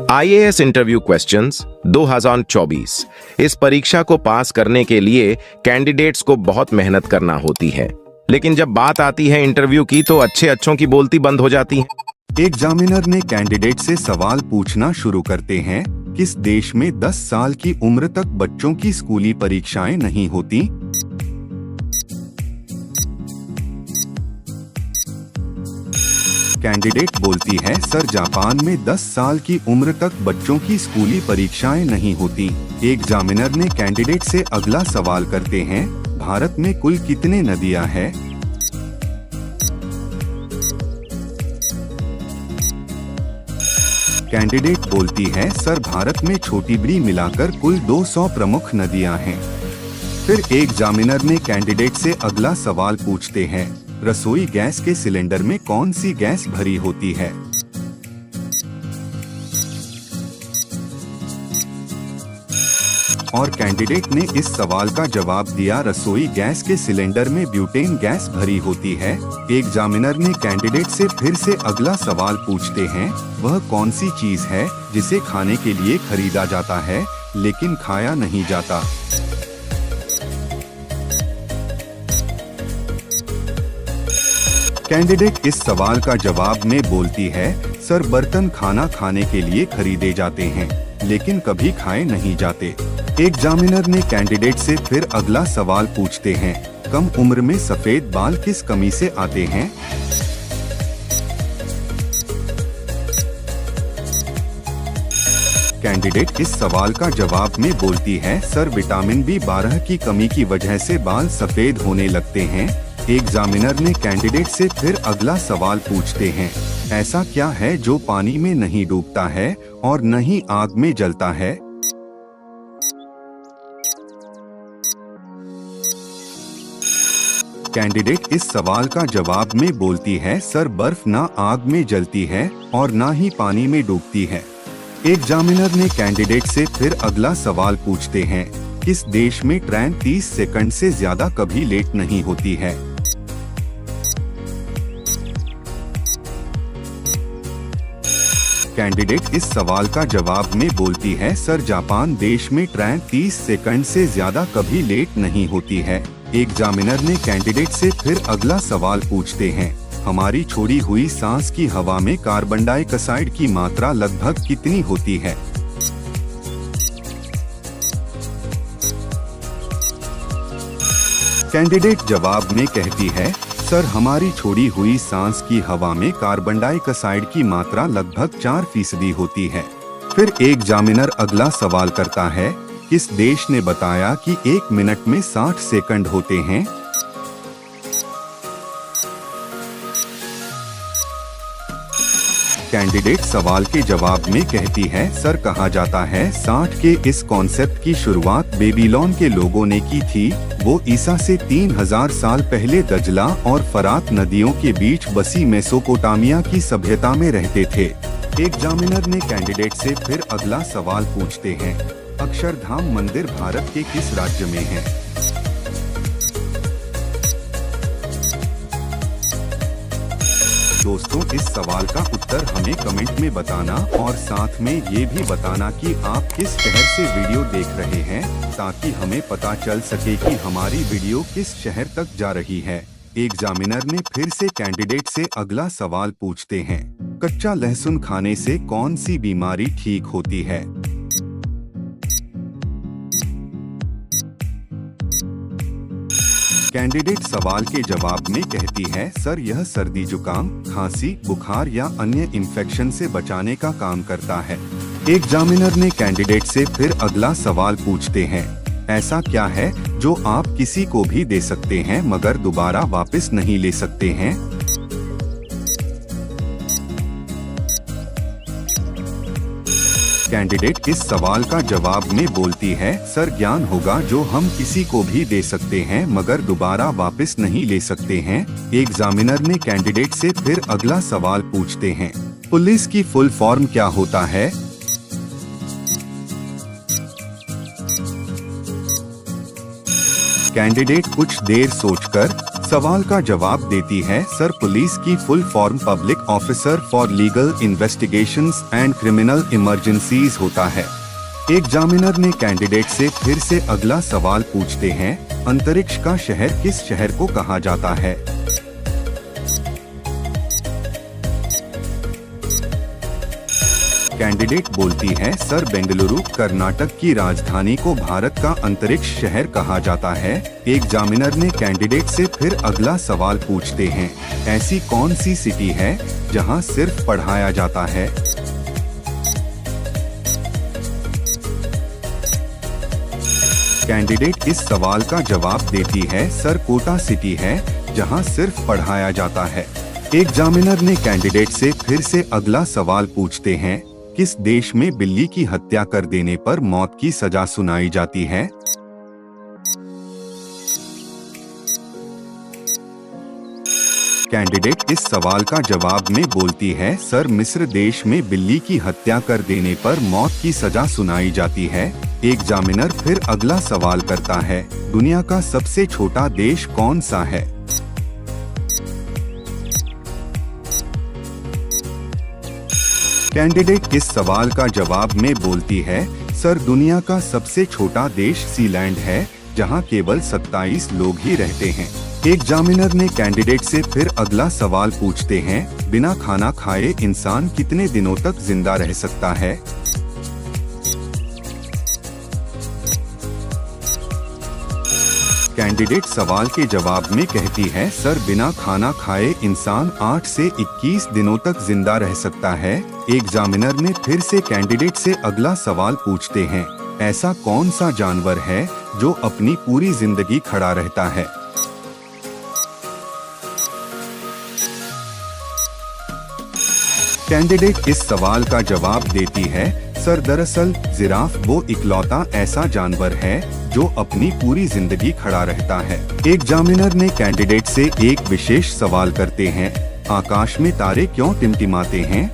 IAS interview questions 2024। इस परीक्षा को पास करने के लिए कैंडिडेट्स को बहुत मेहनत करना होती है, लेकिन जब बात आती है इंटरव्यू की तो अच्छों की बोलती बंद हो जाती है। एग्जामिनर ने कैंडिडेट से सवाल पूछना शुरू करते हैं, किस देश में 10 साल की उम्र तक बच्चों की स्कूली परीक्षाएं नहीं होती? कैंडिडेट बोलती है, सर जापान में 10 साल की उम्र तक बच्चों की स्कूली परीक्षाएं नहीं होती। एग्जामिनर ने कैंडिडेट से अगला सवाल करते हैं, भारत में कुल कितने नदियां हैं? कैंडिडेट बोलती है, सर भारत में छोटी बड़ी मिलाकर कुल 200 प्रमुख नदियां हैं। फिर एग्जामिनर ने कैंडिडेट से अगला सवाल पूछते हैं, रसोई गैस के सिलेंडर में कौन सी गैस भरी होती है? और कैंडिडेट ने इस सवाल का जवाब दिया, रसोई गैस के सिलेंडर में ब्यूटेन गैस भरी होती है। एग्जामिनर ने कैंडिडेट से फिर से अगला सवाल पूछते हैं, वह कौन सी चीज है जिसे खाने के लिए खरीदा जाता है लेकिन खाया नहीं जाता? कैंडिडेट इस सवाल का जवाब में बोलती है, सर बर्तन खाना खाने के लिए खरीदे जाते हैं लेकिन कभी खाए नहीं जाते। एग्जामिनर ने कैंडिडेट से फिर अगला सवाल पूछते हैं, कम उम्र में सफेद बाल किस कमी से आते हैं? कैंडिडेट इस सवाल का जवाब में बोलती है, सर विटामिन B12 की कमी की वजह से बाल सफेद होने लगते हैं। एग्जामिनर ने कैंडिडेट से फिर अगला सवाल पूछते हैं, ऐसा क्या है जो पानी में नहीं डूबता है और न ही आग में जलता है? कैंडिडेट इस सवाल का जवाब में बोलती है, सर बर्फ ना आग में जलती है और ना ही पानी में डूबती है। एग्जामिनर ने कैंडिडेट से फिर अगला सवाल पूछते हैं, किस देश में ट्रेन 30 सेकंड से ज्यादा कभी लेट नहीं होती है? कैंडिडेट इस सवाल का जवाब में बोलती है, सर जापान देश में ट्रेन 30 सेकंड से ज्यादा कभी लेट नहीं होती है। एग्जामिनर ने कैंडिडेट से फिर अगला सवाल पूछते हैं, हमारी छोड़ी हुई सांस की हवा में कार्बन डाइऑक्साइड की मात्रा लगभग कितनी होती है? कैंडिडेट जवाब में कहती है, सर हमारी छोड़ी हुई सांस की हवा में कार्बन डाइऑक्साइड की मात्रा लगभग 4% होती है। फिर एग्जामिनर अगला सवाल करता है, किस देश ने बताया कि 1 मिनट में 60 सेकंड होते हैं? कैंडिडेट सवाल के जवाब में कहती है, सर कहा जाता है 60 के इस कॉन्सेप्ट की शुरुआत बेबीलोन के लोगों ने की थी। वो ईसा से 3000 साल पहले दजला और फरात नदियों के बीच बसी मेसोपोटामिया की सभ्यता में रहते थे। एग्जामिनर ने कैंडिडेट से फिर अगला सवाल पूछते हैं, अक्षरधाम मंदिर भारत के किस राज्य में है? दोस्तों, इस सवाल का उत्तर हमें कमेंट में बताना और साथ में ये भी बताना कि आप किस शहर से वीडियो देख रहे हैं, ताकि हमें पता चल सके कि हमारी वीडियो किस शहर तक जा रही है। एग्जामिनर ने फिर से कैंडिडेट से अगला सवाल पूछते हैं, कच्चा लहसुन खाने से कौन सी बीमारी ठीक होती है? कैंडिडेट सवाल के जवाब में कहती है, सर यह सर्दी जुकाम, खांसी, बुखार या अन्य इन्फेक्शन से बचाने का काम करता है। एग्जामिनर ने कैंडिडेट से फिर अगला सवाल पूछते हैं, ऐसा क्या है जो आप किसी को भी दे सकते हैं मगर दोबारा वापस नहीं ले सकते हैं? कैंडिडेट इस सवाल का जवाब में बोलती है, सर ज्ञान होगा जो हम किसी को भी दे सकते हैं मगर दोबारा वापस नहीं ले सकते हैं। एग्जामिनर ने कैंडिडेट से फिर अगला सवाल पूछते हैं, पुलिस की फुल फॉर्म क्या होता है? कैंडिडेट कुछ देर सोचकर सवाल का जवाब देती है सर पुलिस की full form public officer for legal investigations and criminal emergencies होता है। एग्जामिनर ने कैंडिडेट से फिर से अगला सवाल पूछते हैं, अंतरिक्ष का शहर किस शहर को कहा जाता है? कैंडिडेट बोलती है सर बेंगलुरु कर्नाटक की राजधानी को भारत का अंतरिक्ष शहर कहा जाता है। एग्जामिनर ने कैंडिडेट से फिर अगला सवाल पूछते हैं, ऐसी कौन सी सिटी है जहां सिर्फ पढ़ाया जाता है? कैंडिडेट इस सवाल का जवाब देती है सर कोटा सिटी है जहां सिर्फ पढ़ाया जाता है। एग्जामिनर ने कैंडिडेट से फिर से अगला सवाल पूछते हैं, किस देश में बिल्ली की हत्या कर देने पर मौत की सजा सुनाई जाती है? कैंडिडेट इस सवाल का जवाब में बोलती है सर मिस्र देश में बिल्ली की हत्या कर देने पर मौत की सजा सुनाई जाती है। एग्जामिनर फिर अगला सवाल करता है, दुनिया का सबसे छोटा देश कौन सा है? कैंडिडेट इस सवाल का जवाब में बोलती है सर दुनिया का सबसे छोटा देश सीलैंड है जहां केवल 27 लोग ही रहते हैं। एग्जामिनर ने कैंडिडेट से फिर अगला सवाल पूछते हैं, बिना खाना खाए इंसान कितने दिनों तक जिंदा रह सकता है? कैंडिडेट सवाल के जवाब में कहती है सर बिना खाना खाए इंसान 8 से 21 दिनों तक जिंदा रह सकता है। एग्जामिनर ने फिर से कैंडिडेट से अगला सवाल पूछते हैं, ऐसा कौन सा जानवर है जो अपनी पूरी जिंदगी खड़ा रहता है? कैंडिडेट इस सवाल का जवाब देती है सर दरअसल जिराफ वो इकलौता ऐसा जानवर है जो अपनी पूरी जिंदगी खड़ा रहता है। एग्जामिनर ने कैंडिडेट से एक विशेष सवाल करते हैं, आकाश में तारे क्यों टिमटिमाते हैं?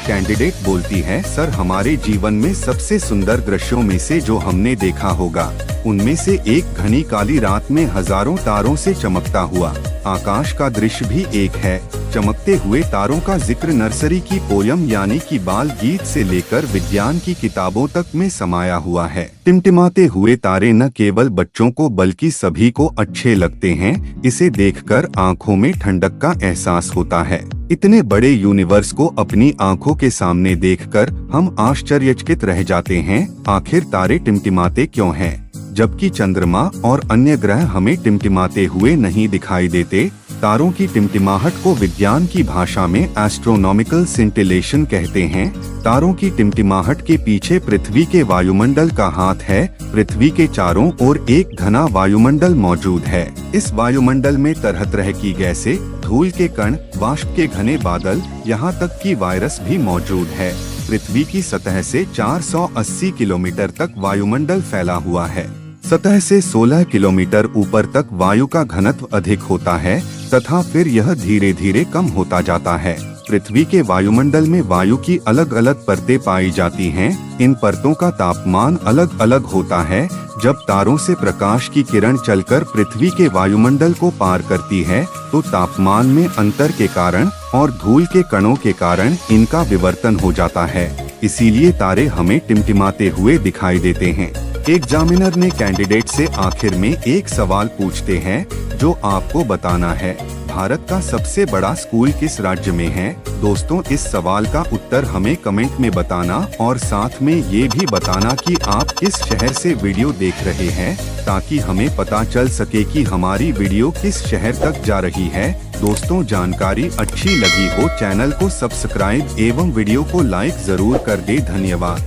कैंडिडेट बोलती है सर हमारे जीवन में सबसे सुंदर दृश्यों में से जो हमने देखा होगा उनमें से एक घनी काली रात में हजारों तारों से चमकता हुआ आकाश का दृश्य भी एक है। चमकते हुए तारों का जिक्र नर्सरी की पोयम यानी कि बाल गीत से लेकर विज्ञान की किताबों तक में समाया हुआ है। टिमटिमाते हुए तारे न केवल बच्चों को बल्कि सभी को अच्छे लगते हैं। इसे देखकर आंखों में ठंडक का एहसास होता है। इतने बड़े यूनिवर्स को अपनी आंखों के सामने देखकर हम आश्चर्यचकित रह जाते हैं। आखिर तारे टिमटिमाते क्यों हैं? जबकि चंद्रमा और अन्य ग्रह हमें टिमटिमाते हुए नहीं दिखाई देते। तारों की टिमटिमाहट को विज्ञान की भाषा में एस्ट्रोनॉमिकल सिंटिलेशन कहते हैं। तारों की टिमटिमाहट के पीछे पृथ्वी के वायुमंडल का हाथ है। पृथ्वी के चारों ओर एक घना वायुमंडल मौजूद है। इस वायुमंडल में तरह तरह की गैसें, धूल के कण, वाष्प के घने बादल, यहाँ तक कि वायरस भी मौजूद है। पृथ्वी की सतह से 480 किलोमीटर तक वायुमंडल फैला हुआ है। सतह से 16 किलोमीटर ऊपर तक वायु का घनत्व अधिक होता है तथा फिर यह धीरे धीरे कम होता जाता है। पृथ्वी के वायुमंडल में वायु की अलग अलग परतें पाई जाती हैं। इन परतों का तापमान अलग अलग होता है। जब तारों से प्रकाश की किरण चलकर पृथ्वी के वायुमंडल को पार करती है तो तापमान में अंतर के कारण और धूल के कणों के कारण इनका विवर्तन हो जाता है। इसीलिए तारे हमें टिमटिमाते हुए दिखाई देते हैं। एग्जामिनर ने कैंडिडेट से आखिर में एक सवाल पूछते हैं जो आपको बताना है, भारत का सबसे बड़ा स्कूल किस राज्य में है? दोस्तों, इस सवाल का उत्तर हमें कमेंट में बताना और साथ में ये भी बताना कि आप किस शहर से वीडियो देख रहे हैं, ताकि हमें पता चल सके कि हमारी वीडियो किस शहर तक जा रही है। दोस्तों, जानकारी अच्छी लगी हो चैनल को सब्सक्राइब एवं वीडियो को लाइक जरूर कर दे। धन्यवाद।